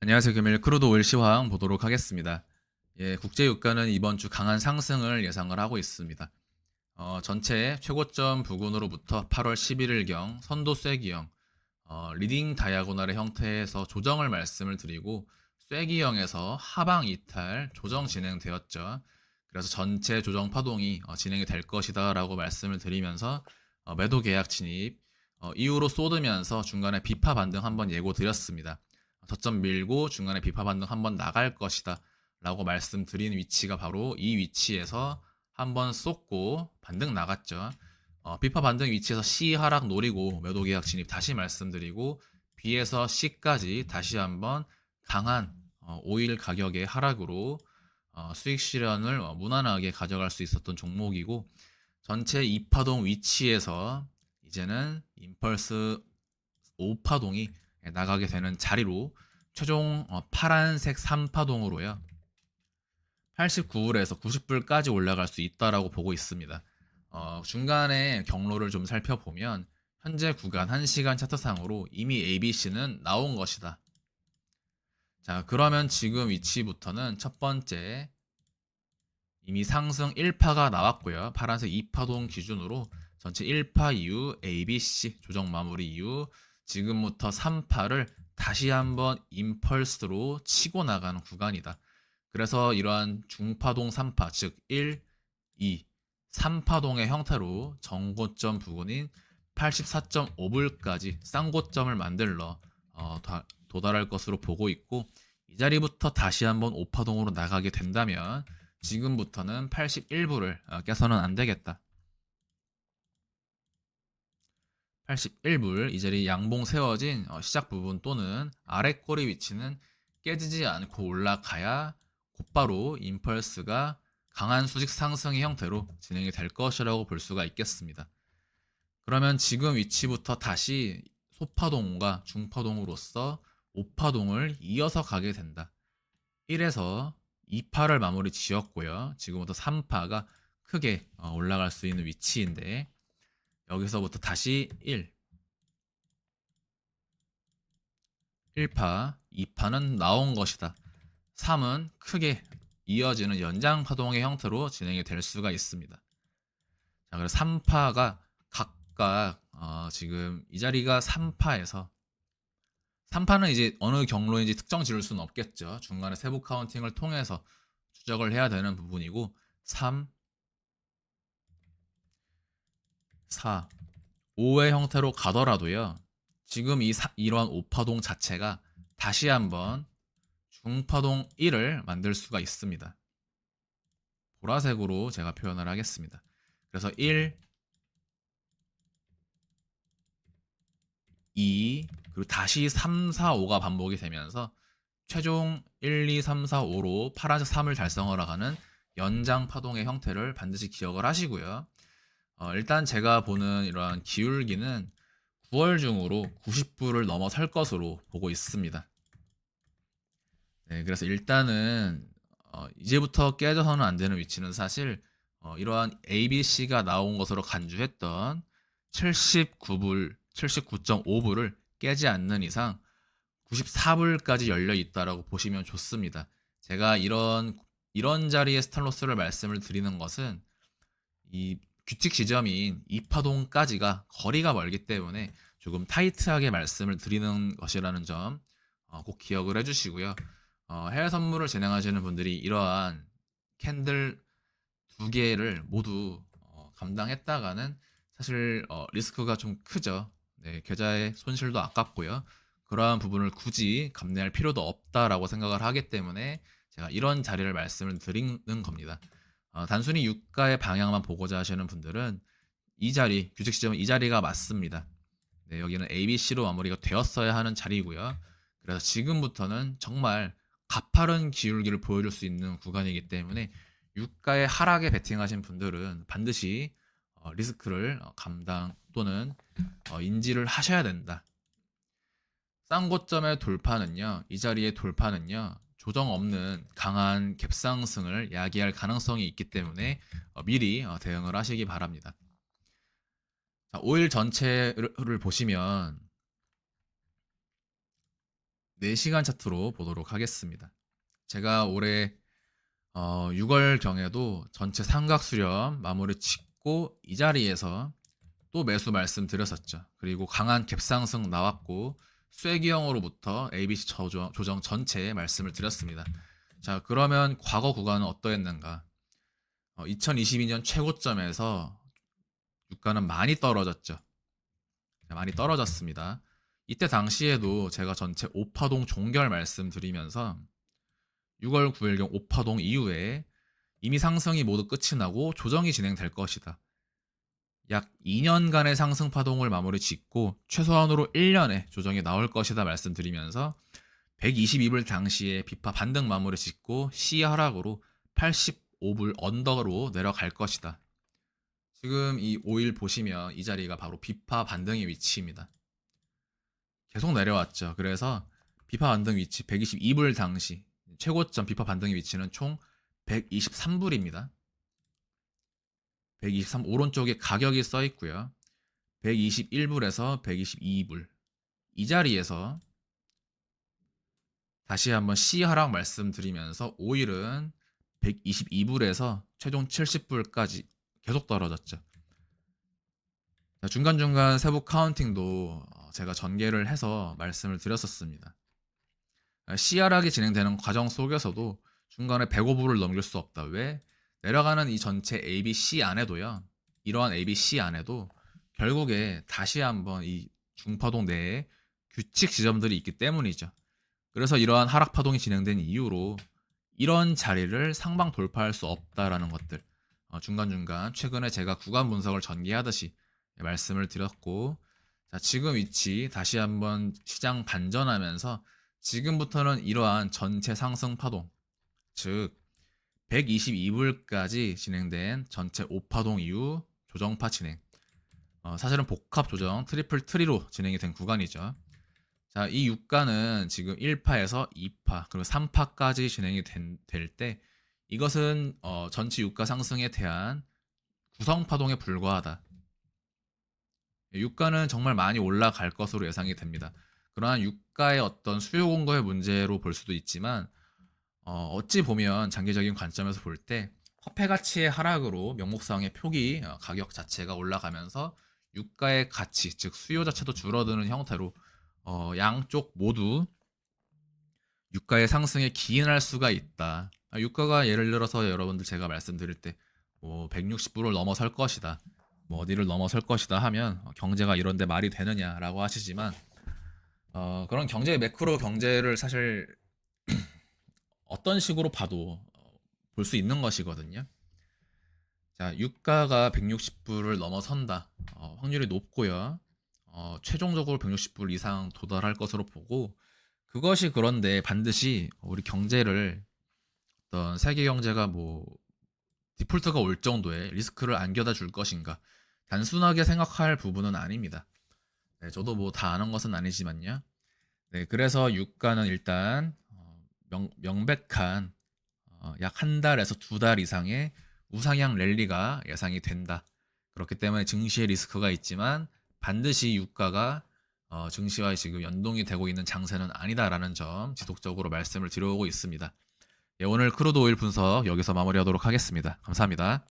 안녕하세요. 금일 크루드 오일 시황 보도록 하겠습니다. 예, 국제 유가는 이번 주 강한 상승을 예상을 하고 있습니다. 전체 최고점 부근으로부터 8월 11일경 선도 쐐기형, 리딩 다이아고날의 형태에서 조정을 말씀을 드리고 쐐기형에서 하방 이탈 조정 진행되었죠. 그래서 전체 조정 파동이 진행이 될 것이다라고 말씀을 드리면서 매도 계약 진입, 이후로 쏟으면서 중간에 비파 반등 한번 예고 드렸습니다. 저점 밀고 중간에 비파 반등 한번 나갈 것이다 라고 말씀드린 위치가 바로 이 위치에서 한번 쏟고 반등 나갔죠. 비파 반등 위치에서 C 하락 노리고 매도 계약 진입 다시 말씀드리고 B에서 C까지 다시 한번 강한 오일 가격의 하락으로 수익 실현을 무난하게 가져갈 수 있었던 종목이고, 전체 2파동 위치에서 이제는 임펄스 5파동이 나가게 되는 자리로 최종 파란색 3파동으로요 89불에서 90불까지 올라갈 수 있다라고 보고 있습니다. 중간에 경로를 좀 살펴보면 현재 구간 1시간 차트상으로 이미 ABC는 나온 것이다. 자, 그러면 지금 위치부터는 첫 번째 이미 상승 1파가 나왔고요. 파란색 2파동 기준으로 전체 1파 이후 ABC 조정 마무리 이후 지금부터 3파를 다시 한번 임펄스로 치고 나가는 구간이다. 그래서 이러한 중파동 3파, 즉 1, 2, 3파동의 형태로 정고점 부근인 84.5불까지 쌍고점을 만들러 도달할 것으로 보고 있고, 이 자리부터 다시 한번 5파동으로 나가게 된다면 지금부터는 81불을 깨서는 안 되겠다. 81불 이 자리 양봉 세워진 시작 부분 또는 아래 꼬리 위치는 깨지지 않고 올라가야 곧바로 임펄스가 강한 수직 상승의 형태로 진행이 될 것이라고 볼 수가 있겠습니다. 그러면 지금 위치부터 다시 소파동과 중파동으로서 5파동을 이어서 가게 된다. 1에서 2파를 마무리 지었고요. 지금부터 3파가 크게 올라갈 수 있는 위치인데, 여기서부터 다시 1파, 2파는 나온 것이다. 3은 크게 이어지는 연장 파동의 형태로 진행이 될 수가 있습니다. 자, 그래서 3파가 각각 지금 이 자리가 3파에서 3파는 이제 어느 경로인지 특정 지을 수는 없겠죠. 중간에 세부 카운팅을 통해서 추적을 해야 되는 부분이고, 3, 4, 5의 형태로 가더라도요. 지금 이러한 5파동 자체가 다시 한번 중파동 1을 만들 수가 있습니다. 보라색으로 제가 표현을 하겠습니다. 그래서 1, 2, 그리고 다시 3, 4, 5가 반복이 되면서 최종 1, 2, 3, 4, 5로 파란색 3을 달성하러 가는 연장 파동의 형태를 반드시 기억을 하시고요. 일단 제가 보는 이러한 기울기는 9월 중으로 90불을 넘어설 것으로 보고 있습니다. 네, 그래서 일단은 이제부터 깨져서는 안 되는 위치는 사실 이러한 ABC가 나온 것으로 간주했던 79불, 79.5불을 깨지 않는 이상 94불까지 열려 있다라고 보시면 좋습니다. 제가 이런 자리에 스탑로스를 말씀을 드리는 것은 이 규칙 지점인 2파동까지가 거리가 멀기 때문에 조금 타이트하게 말씀을 드리는 것이라는 점 꼭 기억을 해주시고요. 해외 선물을 진행하시는 분들이 이러한 캔들 두 개를 모두 감당했다가는 사실 리스크가 좀 크죠. 네, 계좌의 손실도 아깝고요. 그러한 부분을 굳이 감내할 필요도 없다라고 생각을 하기 때문에 제가 이런 자리를 말씀을 드리는 겁니다. 단순히 유가의 방향만 보고자 하시는 분들은 이 자리, 규칙 시점은 이 자리가 맞습니다. 네, 여기는 ABC로 마무리가 되었어야 하는 자리고요. 그래서 지금부터는 정말 가파른 기울기를 보여줄 수 있는 구간이기 때문에 유가의 하락에 베팅하신 분들은 반드시 리스크를 감당 또는 인지를 하셔야 된다. 싼 고점의 돌파는요, 이 자리의 돌파는요, 조정 없는 강한 갭상승을 야기할 가능성이 있기 때문에 미리 대응을 하시기 바랍니다. 자, 5일 전체를 보시면 4시간 차트로 보도록 하겠습니다. 제가 올해 6월경에도 전체 삼각 수렴 마무리 짓고 이 자리에서 또 매수 말씀드렸었죠. 그리고 강한 갭상승 나왔고 쐐기형으로부터 ABC 조정 전체 말씀을 드렸습니다. 자, 그러면 과거 구간은 어떠했는가? 2022년 최고점에서 유가는 많이 떨어졌죠. 많이 떨어졌습니다. 이때 당시에도 제가 전체 5파동 종결 말씀드리면서 6월 9일경 5파동 이후에 이미 상승이 모두 끝이 나고 조정이 진행될 것이다. 약 2년간의 상승 파동을 마무리 짓고 최소한으로 1년의 조정이 나올 것이다 말씀드리면서 122불 당시에 비파 반등 마무리 짓고 C 하락으로 85불 언더로 내려갈 것이다. 지금 이 5일 보시면 이 자리가 바로 비파 반등의 위치입니다. 계속 내려왔죠. 그래서 비파 반등 위치 122불 당시 최고점 비파 반등의 위치는 총 123불입니다. 123 오른쪽에 가격이 써 있고요. 121불에서 122불 이 자리에서 다시 한번 C 하락 말씀드리면서 5일은 122불에서 최종 70불까지 계속 떨어졌죠. 중간중간 세부 카운팅도 제가 전개를 해서 말씀을 드렸었습니다. C 하락이 진행되는 과정 속에서도 중간에 105불을 넘길 수 없다. 왜? 내려가는 이 전체 ABC 안에도요. 이러한 ABC 안에도 결국에 다시 한번 이 중파동 내에 규칙 지점들이 있기 때문이죠. 그래서 이러한 하락 파동이 진행된 이유로 이런 자리를 상방 돌파할 수 없다라는 것들 중간중간 최근에 제가 구간 분석을 전개하듯이 말씀을 드렸고, 자, 지금 위치 다시 한번 시장 반전하면서 지금부터는 이러한 전체 상승 파동, 즉 122불까지 진행된 전체 5파동 이후 조정파 진행, 사실은 복합 조정 트리플 트리로 진행이 된 구간이죠. 자, 이 유가는 지금 1파에서 2파 그리고 3파까지 진행이 될 때 이것은 전체 유가 상승에 대한 구성 파동에 불과하다. 유가는 정말 많이 올라갈 것으로 예상이 됩니다. 그러한 유가의 어떤 수요 공급의 문제로 볼 수도 있지만 어찌 보면 장기적인 관점에서 볼 때 화폐 가치의 하락으로 명목상의 표기 가격 자체가 올라가면서 유가의 가치 즉 수요 자체도 줄어드는 형태로 양쪽 모두 유가의 상승에 기인할 수가 있다. 유가가 예를 들어서 여러분들 제가 말씀드릴 때 뭐 160불을 넘어설 것이다. 뭐 어디를 넘어설 것이다 하면 경제가 이런데 말이 되느냐라고 하시지만 그런 경제 매크로 경제를 사실 어떤 식으로 봐도 볼 수 있는 것이거든요. 자, 유가가 160불을 넘어선다. 확률이 높고요. 최종적으로 160불 이상 도달할 것으로 보고 그것이 그런데 반드시 우리 경제를 어떤 세계 경제가 뭐 디폴트가 올 정도의 리스크를 안겨다 줄 것인가 단순하게 생각할 부분은 아닙니다. 네, 저도 뭐 다 아는 것은 아니지만요. 네, 그래서 유가는 일단 명백한 약 한 달에서 2달 이상의 우상향 랠리가 예상이 된다. 그렇기 때문에 증시의 리스크가 있지만 반드시 유가가 증시와 지금 연동이 되고 있는 장세는 아니다라는 점 지속적으로 말씀을 드려오고 있습니다. 예, 오늘 크루드 오일 분석 여기서 마무리하도록 하겠습니다. 감사합니다.